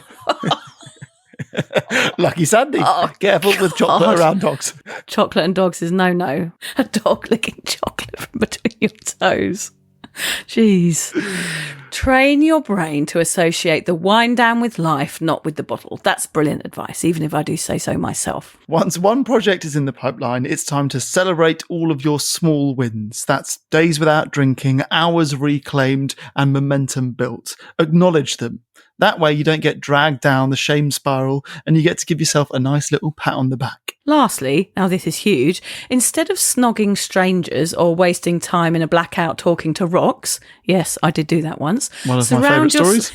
Speaker 7: Lucky Sandy. Careful with chocolate around dogs.
Speaker 6: Chocolate and dogs is no. A dog licking chocolate from between your toes. Jeez. Train your brain to associate the wind down with life, not with the bottle. That's brilliant advice, even if I do say so myself.
Speaker 7: Once one project is in the pipeline, it's time to celebrate all of your small wins. That's days without drinking, hours reclaimed, and momentum built. Acknowledge them. That way you don't get dragged down the shame spiral and you get to give yourself a nice little pat on the back.
Speaker 6: Lastly, now this is huge, instead of snogging strangers or wasting time in a blackout talking to rocks, yes, I did do that once.
Speaker 7: One of my favourite stories.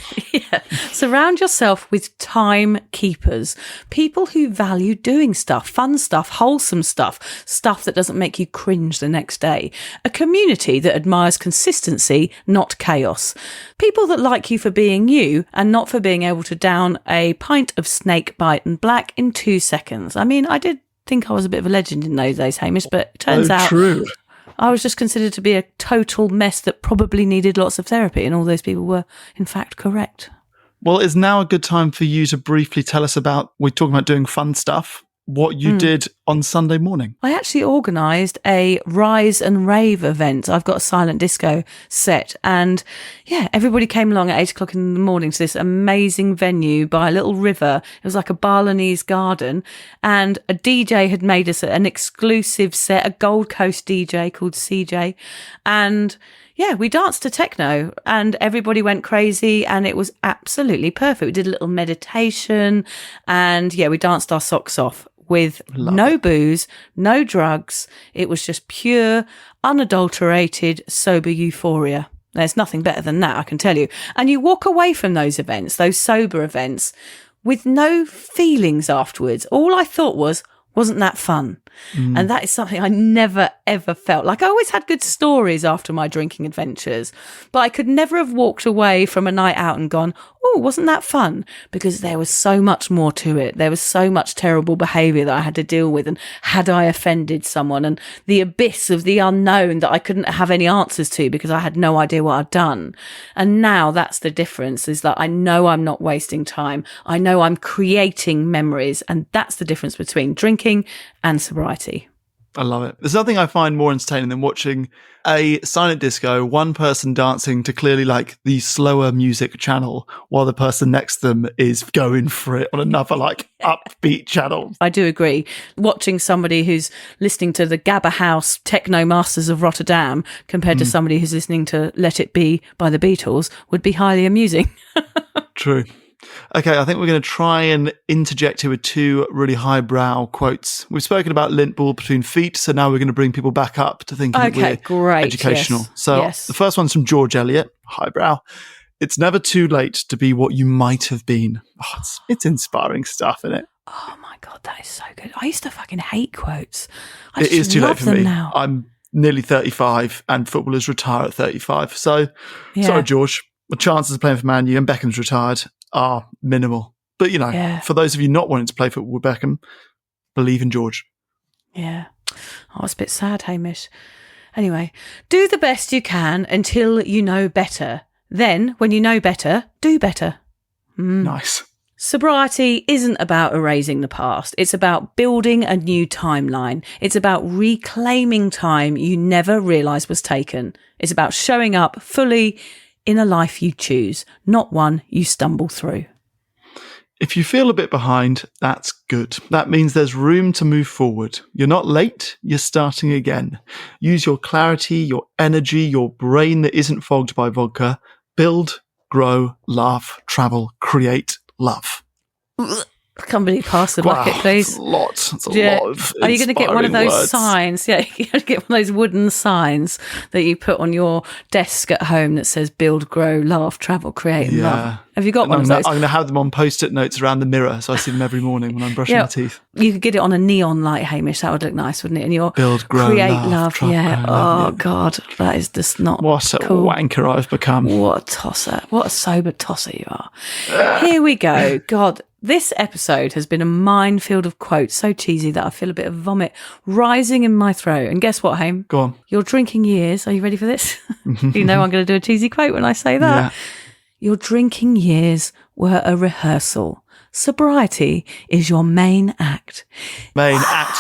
Speaker 6: Surround yourself with timekeepers, people who value doing stuff, fun stuff, wholesome stuff that doesn't make you cringe the next day. A community that admires consistency, not chaos. People that like you for being you and not for being able to down a pint of snake bite and black in 2 seconds. I mean, I did think I was a bit of a legend in those days, Hamish, but it turns out
Speaker 7: true.
Speaker 6: I was just considered to be a total mess that probably needed lots of therapy, and all those people were, in fact, correct.
Speaker 7: Well, it's now a good time for you to briefly tell us about, we're talking about doing fun stuff, what you did on Sunday morning.
Speaker 6: I actually organised a rise and rave event. I've got a silent disco set, and everybody came along at 8 o'clock in the morning to this amazing venue by a little river. It was like a Balinese garden, and a DJ had made us an exclusive set, a Gold Coast DJ called CJ, and we danced to techno and everybody went crazy and it was absolutely perfect. We did a little meditation and we danced our socks off with no booze, no drugs. It was just pure, unadulterated, sober euphoria. There's nothing better than that, I can tell you. And you walk away from those events, those sober events, with no feelings afterwards. All I thought was, wasn't that fun? And that is something I never, ever felt. Like I always had good stories after my drinking adventures, but I could never have walked away from a night out and gone, oh, wasn't that fun? Because there was so much more to it. There was so much terrible behaviour that I had to deal with. And had I offended someone, and the abyss of the unknown that I couldn't have any answers to because I had no idea what I'd done. And now that's the difference, is that I know I'm not wasting time. I know I'm creating memories. And that's the difference between drinking and sobriety.
Speaker 7: I love it. There's nothing I find more entertaining than watching a silent disco, one person dancing to clearly like the slower music channel while the person next to them is going for it on another like upbeat channel.
Speaker 6: I do agree. Watching somebody who's listening to the Gabba House Techno Masters of Rotterdam compared to somebody who's listening to Let It Be by the Beatles would be highly amusing.
Speaker 7: True. Okay, I think we're going to try and interject here with two really highbrow quotes. We've spoken about lint ball between feet, so now we're going to bring people back up to thinking that we're
Speaker 6: great.
Speaker 7: educational.
Speaker 6: Yes.
Speaker 7: So the first one's from George Eliot, highbrow. It's never too late to be what you might have been. Oh, it's inspiring stuff, isn't it?
Speaker 6: Oh my God, that is so good. I used to fucking hate quotes.
Speaker 7: It is too late for me.
Speaker 6: Now.
Speaker 7: I'm nearly 35 and footballers retire at 35. So, sorry, George. The chances of playing for Man U and Beckham's retired are minimal. But, you know, for those of you not wanting to play football with Beckham, believe in George.
Speaker 6: Yeah. Oh, it's a bit sad, Hamish. Anyway, do the best you can until you know better. Then, when you know better, do better.
Speaker 7: Nice.
Speaker 6: Sobriety isn't about erasing the past. It's about building a new timeline. It's about reclaiming time you never realised was taken. It's about showing up fully in a life you choose, not one you stumble through.
Speaker 7: If you feel a bit behind, that's good. That means there's room to move forward. You're not late, you're starting again. Use your clarity, your energy, your brain that isn't fogged by vodka. Build, grow, laugh, travel, create, love.
Speaker 6: Can we pass the bucket, please?
Speaker 7: It's a lot. It's a lot of
Speaker 6: Are you going to get one of those
Speaker 7: words.
Speaker 6: signs? Yeah, you're going to get one of those wooden signs that you put on your desk at home that says build, grow, laugh, travel, create, and love. Have you got one of those?
Speaker 7: I'm going to have them on Post-it notes around the mirror so I see them every morning when I'm brushing my teeth.
Speaker 6: You could get it on a neon light, Hamish. That would look nice, wouldn't it? And your
Speaker 7: build, grow,
Speaker 6: create,
Speaker 7: love.
Speaker 6: Travel, God, that is just not
Speaker 7: What a
Speaker 6: cool.
Speaker 7: wanker I've become.
Speaker 6: What a tosser. What a sober tosser you are. Here we go. God, this episode has been a minefield of quotes so cheesy that I feel a bit of vomit rising in my throat. And guess what, Hame?
Speaker 7: Go on.
Speaker 6: Your drinking years, are you ready for this? You know I'm going to do a cheesy quote when I say that.
Speaker 7: Yeah.
Speaker 6: Your drinking years were a rehearsal. Sobriety is your main act.
Speaker 7: Main act.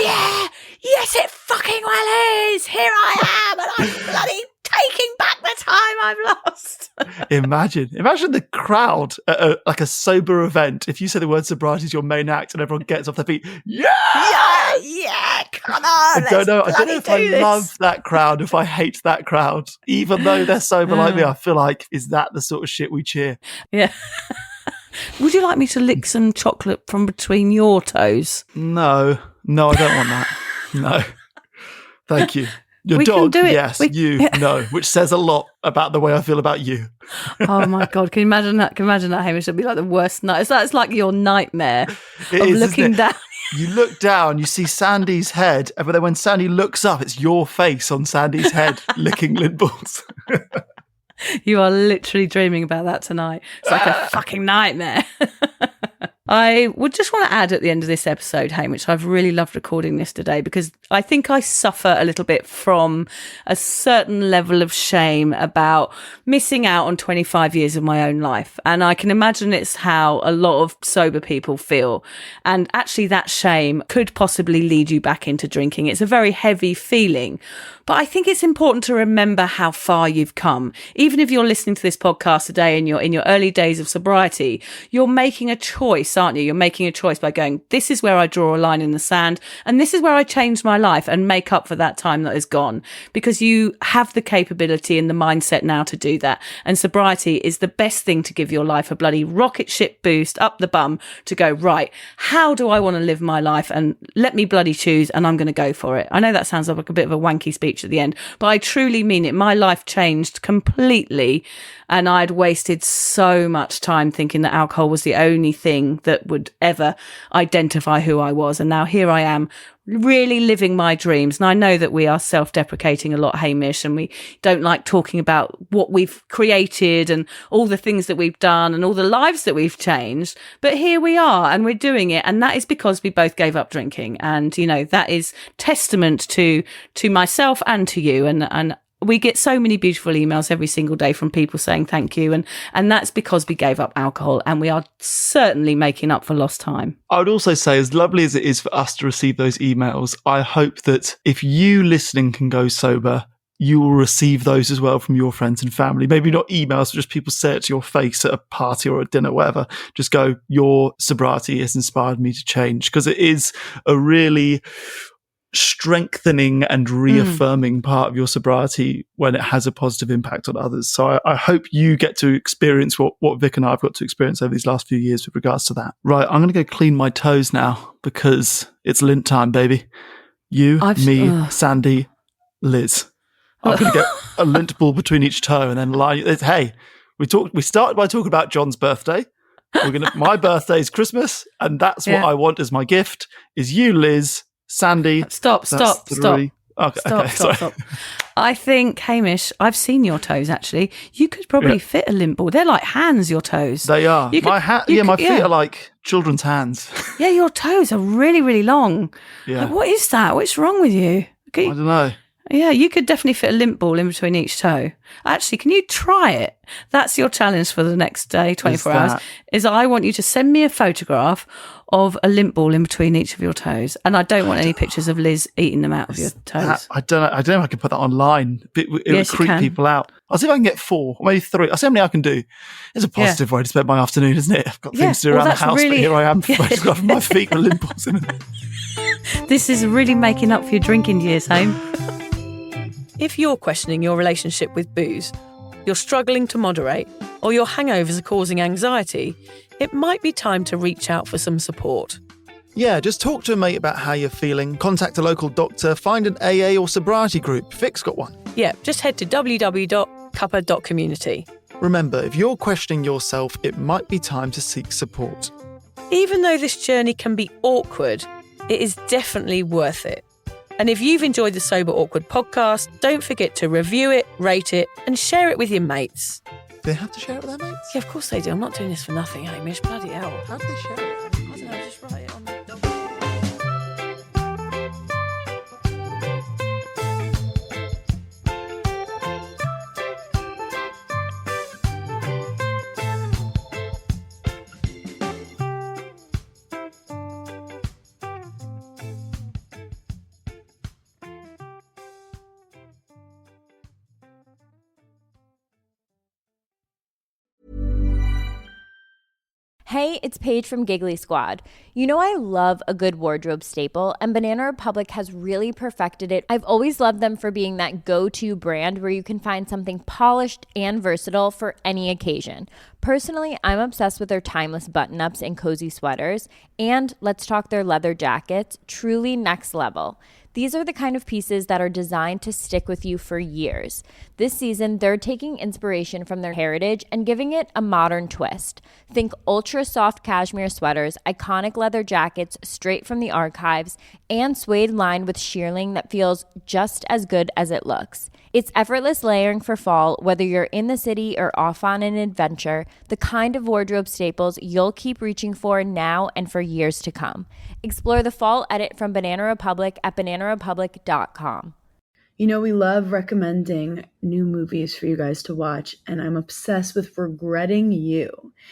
Speaker 6: Yeah! Yes, it fucking well is! Here I am, and I'm bloody taking back the time I've lost.
Speaker 7: Imagine the crowd at like a sober event. If you say the word sobriety is your main act and everyone gets off their feet, yeah, come on. I don't know if I love that crowd, if I hate that crowd, even though they're sober like me. I feel like, is that the sort of shit we cheer?
Speaker 6: Yeah. Would you like me to lick some chocolate from between your toes?
Speaker 7: No, I don't want that. No, thank you. Your dog, yes. No, which says a lot about the way I feel about you.
Speaker 6: Oh my God, can you imagine that? Hamish? It'd be like the worst night. It's like your nightmare of looking down.
Speaker 7: You look down, you see Sandy's head, but then when Sandy looks up, it's your face on Sandy's head licking lint balls.
Speaker 6: You are literally dreaming about that tonight. It's like a fucking nightmare. I would just want to add at the end of this episode, Hamish, I've really loved recording this today because I think I suffer a little bit from a certain level of shame about missing out on 25 years of my own life. And I can imagine it's how a lot of sober people feel. And actually that shame could possibly lead you back into drinking. It's a very heavy feeling. But I think it's important to remember how far you've come. Even if you're listening to this podcast today and you're in your early days of sobriety, you're making a choice, aren't you? You're making a choice by going, this is where I draw a line in the sand and this is where I change my life and make up for that time that is gone, because you have the capability and the mindset now to do that. And sobriety is the best thing to give your life a bloody rocket ship boost up the bum to go, right, how do I want to live my life? And let me bloody choose, and I'm going to go for it. I know that sounds like a bit of a wanky speech at the end, but I truly mean it. My life changed completely, and I'd wasted so much time thinking that alcohol was the only thing that would ever identify who I was. And now here I am, really living my dreams. And I know that we are self-deprecating a lot, Hamish, and we don't like talking about what we've created and all the things that we've done and all the lives that we've changed. But here we are, and we're doing it. And that is because we both gave up drinking. And, you know, that is testament to myself and to you. And we get so many beautiful emails every single day from people saying thank you. And that's because we gave up alcohol, and we are certainly making up for lost time.
Speaker 7: I would also say, as lovely as it is for us to receive those emails, I hope that if you listening can go sober, you will receive those as well from your friends and family. Maybe not emails, but just people say it to your face at a party or a dinner, whatever. Just go, your sobriety has inspired me to change. Because it is a really strengthening and reaffirming part of your sobriety when it has a positive impact on others. So I hope you get to experience what Vic and I have got to experience over these last few years with regards to that. Right, I'm going to go clean my toes now because it's lint time, baby. You, me, Sandy, Liz. I'm going to get a lint ball between each toe and then line. Hey, we started by talking about John's birthday. My birthday is Christmas, and that's what I want as my gift. Is you, Liz, Sandy.
Speaker 6: Stop.
Speaker 7: Okay,
Speaker 6: Stop. I think, Hamish, I've seen your toes. Actually, you could probably fit a lint ball. They're like hands. Your toes.
Speaker 7: They are. My feet are like children's hands.
Speaker 6: Yeah, your toes are really, really long.
Speaker 7: Yeah.
Speaker 6: Like, what is that? What's wrong with you?
Speaker 7: I don't know.
Speaker 6: Yeah, you could definitely fit a lint ball in between each toe. Actually, can you try it? That's your challenge for the next day, 24 hours, is I want you to send me a photograph of a lint ball in between each of your toes. And I don't want any pictures of Liz eating them out of your toes.
Speaker 7: I don't know if I can put that online. It would creep people out. I'll see if I can get 4 or maybe 3. I'll see how many I can do. It's a positive way to spend my afternoon, isn't it? I've got things to do around the house, but here I am photographing my feet with lint balls in them.
Speaker 6: This is really making up for your drinking years, Hame. If you're questioning your relationship with booze, you're struggling to moderate, or your hangovers are causing anxiety, it might be time to reach out for some support.
Speaker 5: Yeah, just talk to a mate about how you're feeling, contact a local doctor, find an AA or sobriety group. Vic's got one.
Speaker 6: Yeah, just head to www.cuppa.community.
Speaker 5: Remember, if you're questioning yourself, it might be time to seek support.
Speaker 6: Even though this journey can be awkward, it is definitely worth it. And if you've enjoyed the Sober Awkward podcast, don't forget to review it, rate it, and share it with your mates.
Speaker 5: Do they have to share it with their mates?
Speaker 6: Yeah, of course they do. I'm not doing this for nothing, Hamish. Bloody hell.
Speaker 5: How do they share it?
Speaker 6: I don't know, just write it on the document.
Speaker 8: Hey, it's Paige from Giggly Squad. You know I love a good wardrobe staple, and Banana Republic has really perfected it. I've always loved them for being that go-to brand where you can find something polished and versatile for any occasion. Personally, I'm obsessed with their timeless button-ups and cozy sweaters, and let's talk their leather jackets, truly next level. These are the kind of pieces that are designed to stick with you for years. This season, they're taking inspiration from their heritage and giving it a modern twist. Think ultra soft cashmere sweaters, iconic leather jackets straight from the archives, and suede lined with shearling that feels just as good as it looks. It's effortless layering for fall, whether you're in the city or off on an adventure, the kind of wardrobe staples you'll keep reaching for now and for years to come. Explore the fall edit from Banana Republic at bananarepublic.com.
Speaker 1: You know, we love recommending new movies for you guys to watch, and I'm obsessed with Regretting You.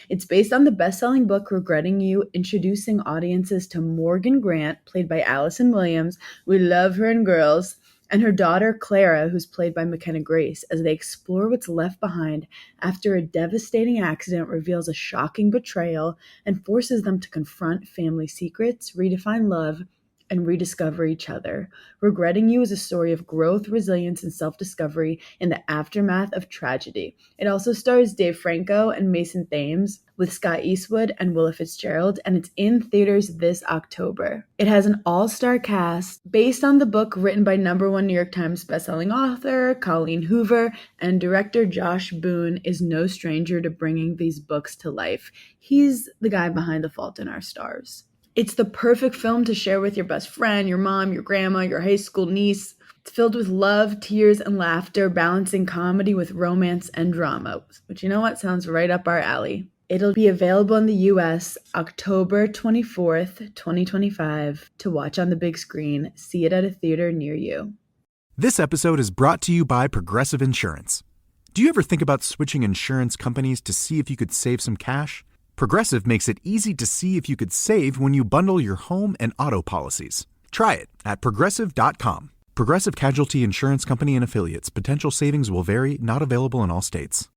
Speaker 1: It's based on the best-selling book Regretting You, introducing audiences to Morgan Grant, played by Allison Williams. We love her in Girls. And her daughter, Clara, who's played by McKenna Grace, as they explore what's left behind after a devastating accident reveals a shocking betrayal and forces them to confront family secrets, redefine love, and rediscover each other. Regretting You is a story of growth, resilience, and self-discovery in the aftermath of tragedy. It also stars Dave Franco and Mason Thames, with Scott Eastwood and Willa Fitzgerald, and it's in theaters this October. It has an all-star cast based on the book written by #1 New York Times bestselling author Colleen Hoover, and director Josh Boone is no stranger to bringing these books to life. He's the guy behind The Fault in Our Stars. It's the perfect film to share with your best friend, your mom, your grandma, your high school niece. It's filled with love, tears, and laughter, balancing comedy with romance and drama, which, you know what, sounds right up our alley. It'll be available in the US October 24th, 2025 to watch on the big screen. See it at a theater near you.
Speaker 9: This episode is brought to you by Progressive Insurance. Do you ever think about switching insurance companies to see if you could save some cash? Progressive makes it easy to see if you could save when you bundle your home and auto policies. Try it at Progressive.com. Progressive Casualty Insurance Company and Affiliates. Potential savings will vary, not available in all states.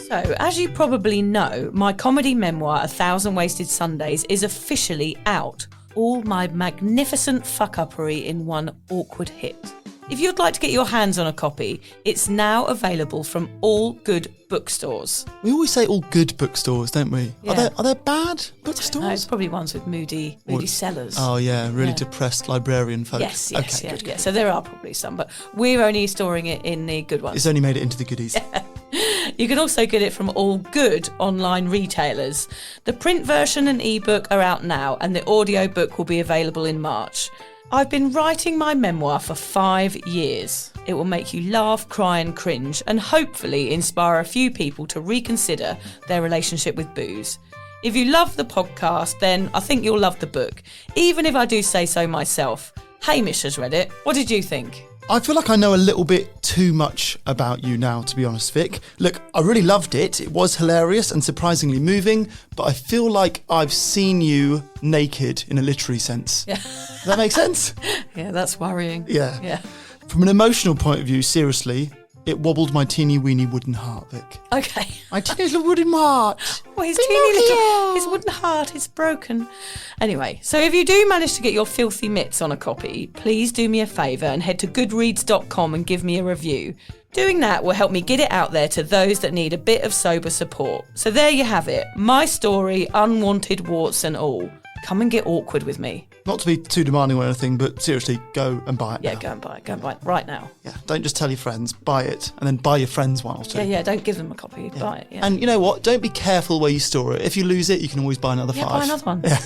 Speaker 6: So, as you probably know, my comedy memoir, 1,000 Wasted Sundays, is officially out. All my magnificent fuck-uppery in one awkward hit. If you'd like to get your hands on a copy, it's now available from all good bookstores.
Speaker 5: We always say all good bookstores, don't we?
Speaker 6: Yeah.
Speaker 5: Are there bad bookstores?
Speaker 6: No, it's probably ones with moody sellers.
Speaker 5: Oh yeah, really depressed librarian folk.
Speaker 6: Yes,
Speaker 5: okay,
Speaker 6: yeah. So there are probably some, but we're only storing it in the good ones.
Speaker 5: It's only made it into the goodies.
Speaker 6: You can also get it from all good online retailers. The print version and ebook are out now, and the audiobook will be available in March. I've been writing my memoir for 5 years. It will make you laugh, cry and cringe, and hopefully inspire a few people to reconsider their relationship with booze. If you love the podcast, then I think you'll love the book, even if I do say so myself. Hamish has read it. What did you think?
Speaker 5: I feel like I know a little bit too much about you now, to be honest, Vic. Look, I really loved it. It was hilarious and surprisingly moving, but I feel like I've seen you naked in a literary sense.
Speaker 6: Yeah.
Speaker 5: Does that make sense?
Speaker 6: Yeah, that's worrying.
Speaker 5: Yeah. From an emotional point of view, seriously, it wobbled my teeny weeny wooden heart, Vic.
Speaker 6: Okay.
Speaker 5: My teeny little wooden heart.
Speaker 6: Well, his wooden heart is broken. Anyway, so if you do manage to get your filthy mitts on a copy, please do me a favour and head to goodreads.com and give me a review. Doing that will help me get it out there to those that need a bit of sober support. So there you have it. My story, unwanted warts and all. Come and get awkward with me.
Speaker 5: Not to be too demanding or anything, but seriously, go and buy it now.
Speaker 6: Go and buy it right now.
Speaker 5: Yeah, don't just tell your friends, buy it, and then buy your friends one or two.
Speaker 6: Yeah, don't give them a copy, buy it, yeah.
Speaker 5: And you know what, don't be careful where you store it. If you lose it, you can always buy another 5.
Speaker 6: Buy another one.
Speaker 5: Yeah.